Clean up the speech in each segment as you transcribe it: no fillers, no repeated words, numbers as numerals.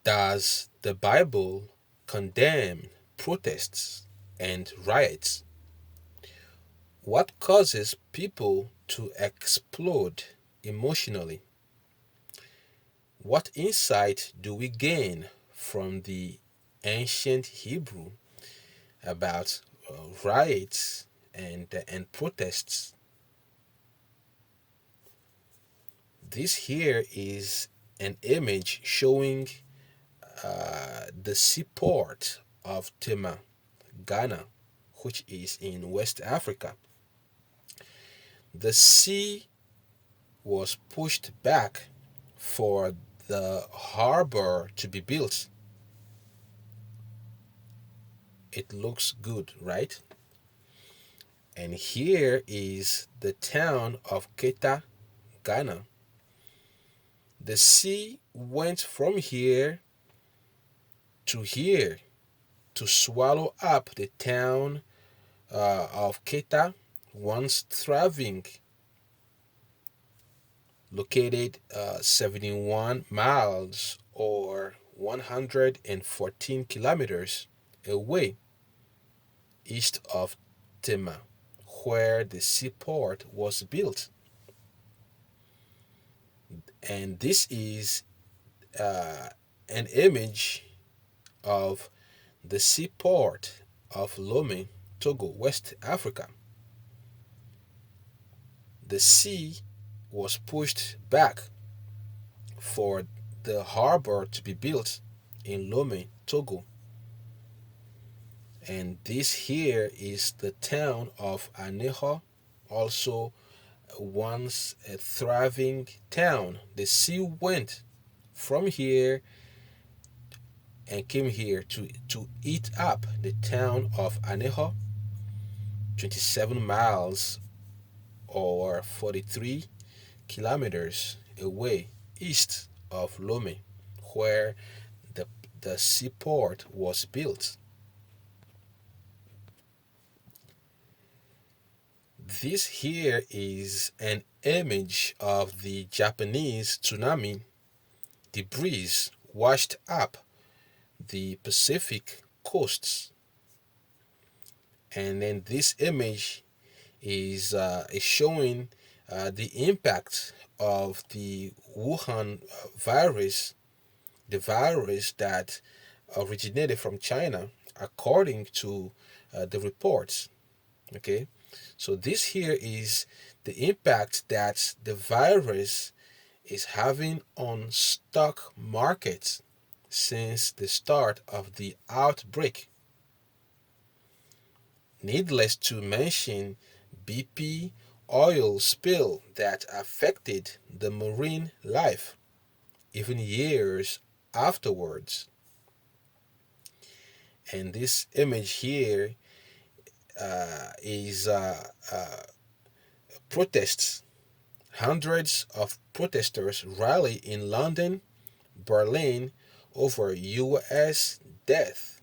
Does the Bible condemn protests and riots? What causes people to explode emotionally? What insight do we gain from the ancient Hebrew about riots and protests? This here is an image showing the seaport of Tema, Ghana, which is in West Africa. The sea was pushed back for the harbor to be built. It looks good, right? And here is the town of Keta, Ghana. The sea went from here to here to swallow up the town of Keta, once thriving, located 71 miles or 114 kilometers away east of Tema, where the seaport was built. And this is uh, an image of the seaport of Lome, Togo, West Africa. The sea was pushed back for the harbor to be built in Lome, Togo. And this here is the town of Aneho, also once a thriving town. The sea went from here and came here to eat up the town of Aneho, 27 miles or 43 kilometers away east of Lome, where the, the seaport was built. This here is an image of the Japanese tsunami. Debris washed up the Pacific coasts. And then this image is showing the impact of the Wuhan virus, the virus that originated from China, according to the reports. Okay, so this here is the impact that the virus is having on stock markets since the start of the outbreak. Needless to mention, BP oil spill that affected the marine life even years afterwards. And this image here is protests. Hundreds of protesters rally in London, Berlin over US death.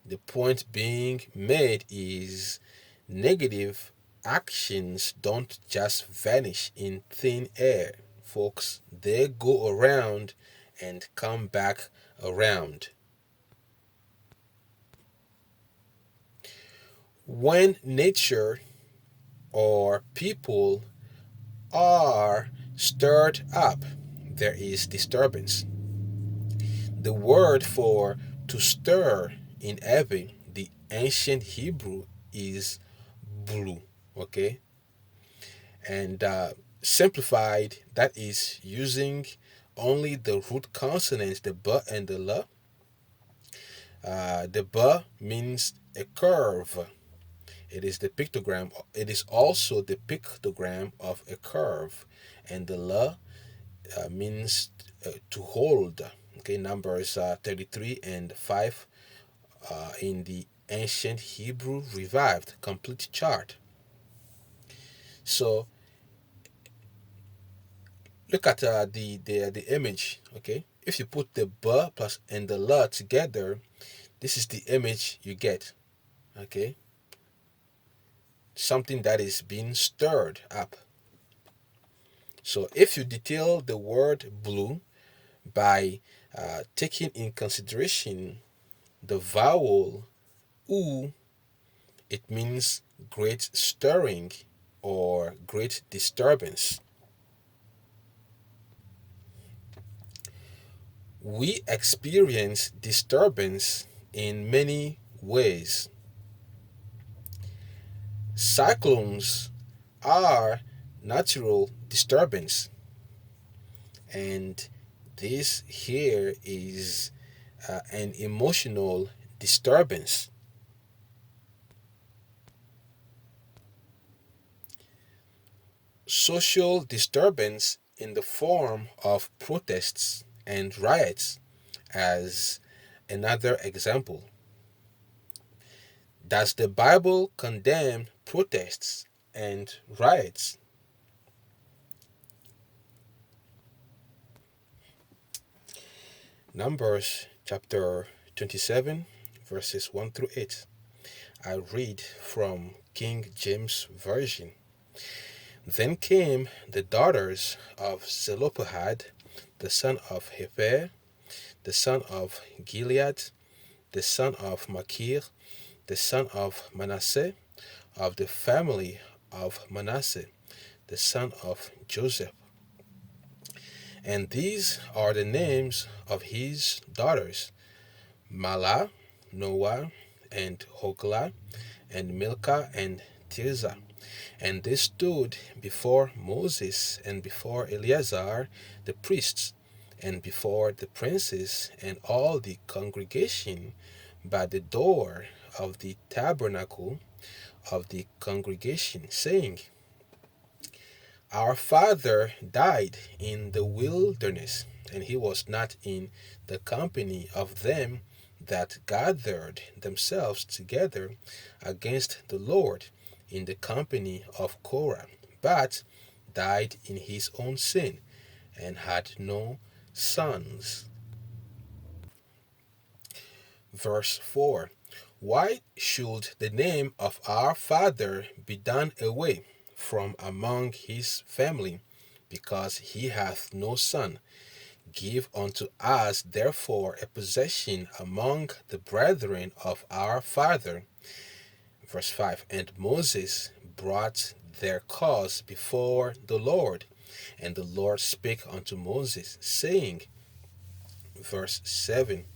The point being made is negative actions don't just vanish in thin air, folks. They go around and come back around. When nature or people are stirred up, there is disturbance. The word for to stir in Evi, the ancient Hebrew, is blue. Okay, and simplified, that is using only the root consonants, the b and the l. The b means a curve. It is the pictogram. It is also the pictogram of a curve, and the l means to hold. Okay, numbers 33 and 5 in the ancient Hebrew revived complete chart. So look at the image. Okay, if you put the b plus and the l together, this is the image you get. Okay, something that is being stirred up. So if you detail the word blue, by taking in consideration the vowel u. It means great stirring or great disturbance. We experience disturbance in many ways. Cyclones are natural disturbance, and this here is an emotional disturbance. Social disturbance in the form of protests and riots as another example. Does the Bible condemn protests and riots? Numbers chapter 27, verses 1 through 8. I read from King James Version. Then came the daughters of Zelophehad, the son of Heber, the son of Gilead, the son of Machir, the son of Manasseh, of the family of Manasseh, the son of Joseph. And these are the names of his daughters: Mahlah, Noah, and Hoglah, and Milcah, and Tirzah. And they stood before Moses and before Eleazar the priests, and before the princes and all the congregation by the door of the tabernacle of the congregation, saying, Our father died in the wilderness, and he was not in the company of them that gathered themselves together against the Lord in the company of Korah, but died in his own sin, and had no sons. Verse 4. Why should the name of our father be done away from among his family, because he hath no son? Give unto us therefore a possession among the brethren of our father. Verse 5. And Moses brought their cause before the Lord, and the Lord spake unto Moses, saying, verse 7,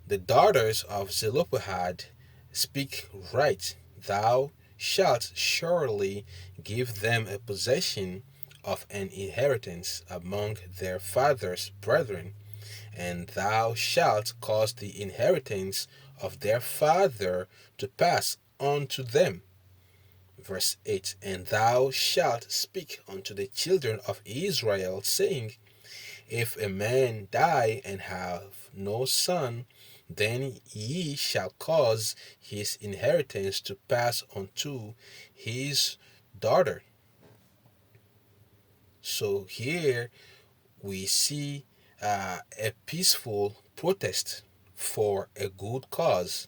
The daughters of Zelophehad speak right. Thou shalt surely give them a possession of an inheritance among their father's brethren, and thou shalt cause the inheritance of their father to pass on to them. Verse 8, And thou shalt speak unto the children of Israel, saying, If a man die and have no son, then ye shall cause his inheritance to pass unto his daughter. So here we see a peaceful protest for a good cause,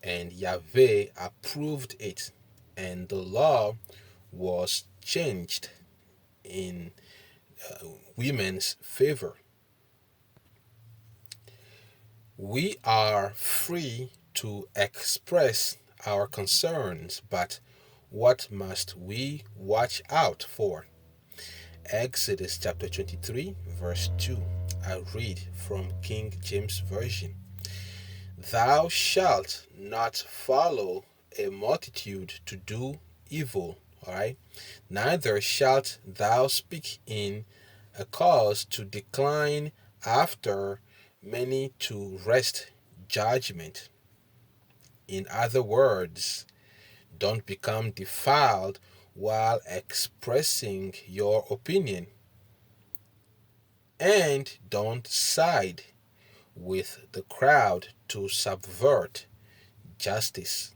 and Yahweh approved it, and the law was changed in women's favor. We are free to express our concerns, but what must we watch out for? Exodus chapter 23, verse 2. I read from King James Version. Thou shalt not follow a multitude to do evil, all right? Neither shalt thou speak in a cause to decline after many to wrest judgment. In other words, don't become defiled while expressing your opinion, and don't side with the crowd to subvert justice.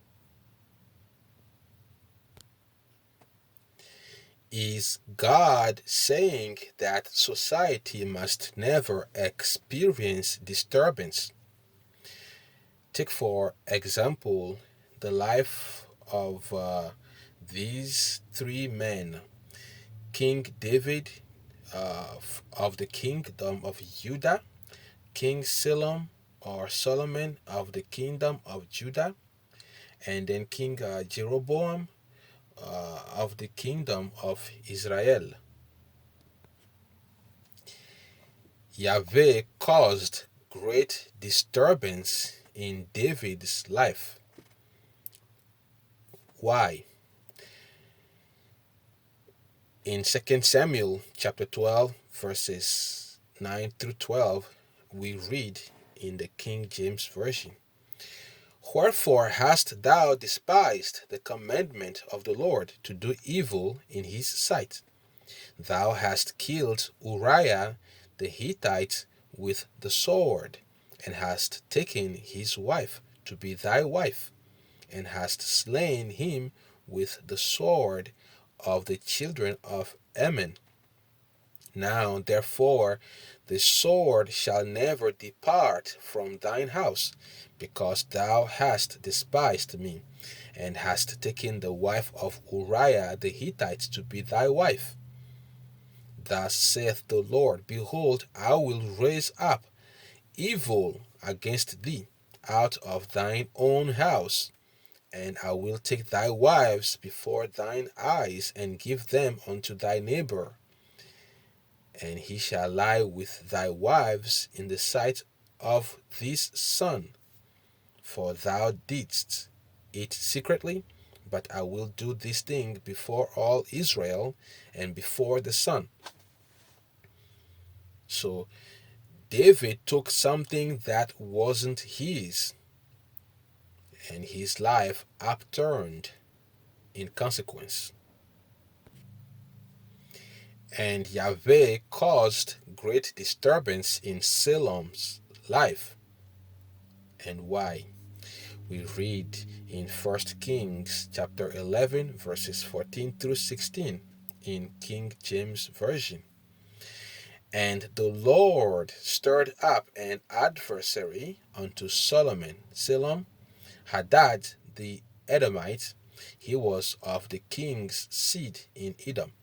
Is God saying that society must never experience disturbance? Take, for example, the life of these three men: King David, of the kingdom of Judah, King Solomon or Solomon of the kingdom of Judah, and then King Jeroboam of the kingdom of Israel. Yahweh caused great disturbance in David's life. Why? In 2 Samuel chapter 12, verses 9 through 12, we read in the King James Version, "Wherefore hast thou despised the commandment of the Lord to do evil in his sight? Thou hast killed Uriah the Hittite with the sword, and hast taken his wife to be thy wife, and hast slain him with the sword of the children of Ammon. Now therefore the sword shall never depart from thine house, because thou hast despised me, and hast taken the wife of Uriah the Hittite to be thy wife. Thus saith the Lord, Behold, I will raise up evil against thee out of thine own house, and I will take thy wives before thine eyes, and give them unto thy neighbor. And he shall lie with thy wives in the sight of this sun, for thou didst it secretly, but I will do this thing before all Israel and before the sun." So David took something that wasn't his, and his life upturned in consequence. And Yahweh caused great disturbance in Solomon's life. And why? We read in 1 Kings chapter 11 verses 14 through 16 in King James Version. "And the Lord stirred up an adversary unto Solomon, Hadad the Edomite. He was of the king's seed in Edom.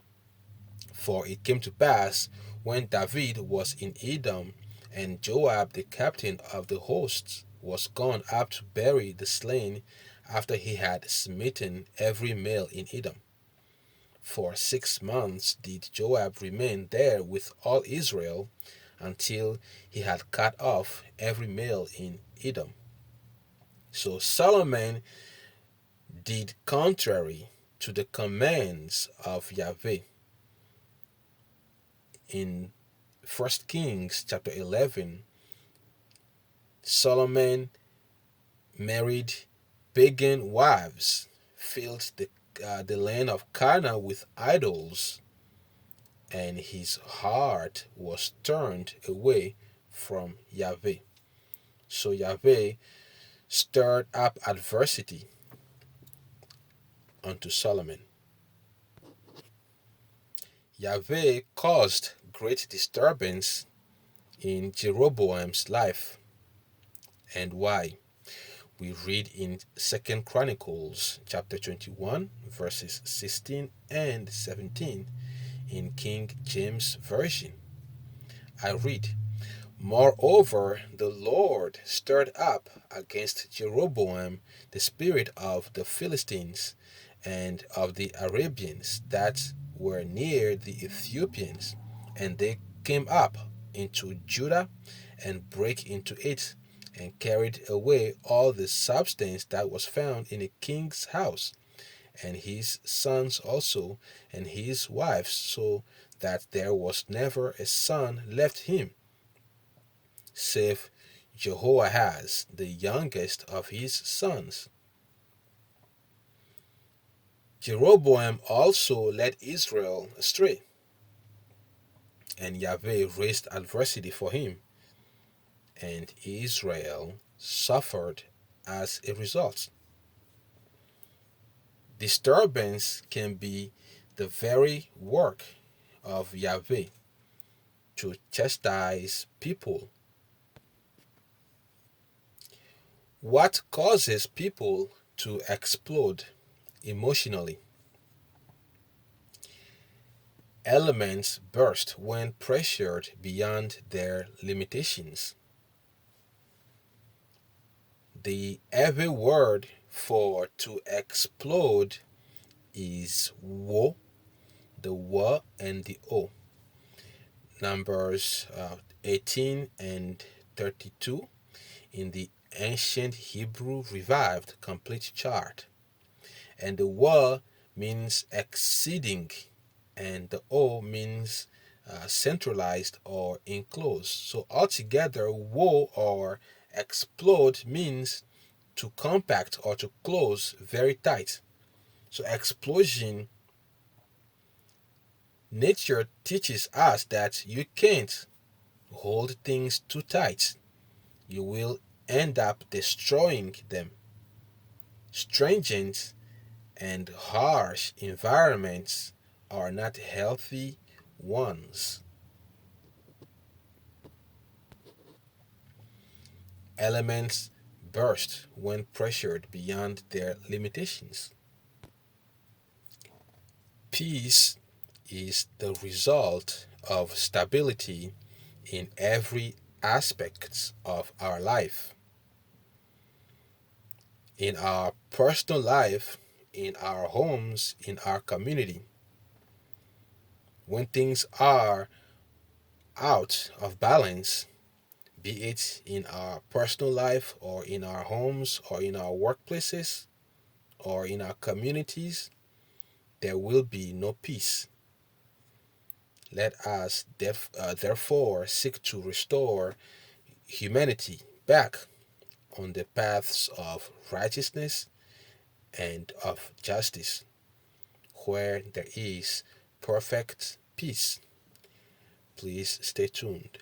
For it came to pass, when David was in Edom, and Joab the captain of the hosts was gone up to bury the slain, after he had smitten every male in Edom. For 6 months did Joab remain there with all Israel, until he had cut off every male in Edom. So Solomon did contrary to the commands of Yahweh." In 1 Kings chapter 11, Solomon married pagan wives, filled the land of Canaan with idols, and his heart was turned away from Yahweh. So Yahweh stirred up adversity unto Solomon. Yahweh caused great disturbance in Jeroboam's life. And why? We read in 2 Chronicles chapter 21 verses 16 and 17 in King James Version. I read, "Moreover, the Lord stirred up against Jeroboam the spirit of the Philistines and of the Arabians that were near the Ethiopians, and they came up into Judah and brake into it, and carried away all the substance that was found in a king's house, and his sons also, and his wives, so that there was never a son left him, save Jehoahaz, the youngest of his sons. Jeroboam also led Israel astray, and Yahweh raised adversity for him, and Israel suffered as a result." Disturbance can be the very work of Yahweh to chastise people. What causes people to explode emotionally? Elements burst when pressured beyond their limitations. The heavy word for to explode is wo, the wa and the o. Numbers 18 and 32 in the ancient Hebrew revived complete chart. And the wa means exceeding, and the o means centralized or enclosed. So altogether, woe or explode means to compact or to close very tight. So explosion, nature teaches us that you can't hold things too tight. You will end up destroying them. Stringent and harsh environments are not healthy ones. Elements burst when pressured beyond their limitations. Peace is the result of stability in every aspect of our life. In our personal life, in our homes, in our community. When things are out of balance, be it in our personal life or in our homes or in our workplaces or in our communities, there will be no peace. Let us therefore seek to restore humanity back on the paths of righteousness and of justice, where there is perfect peace. Please stay tuned.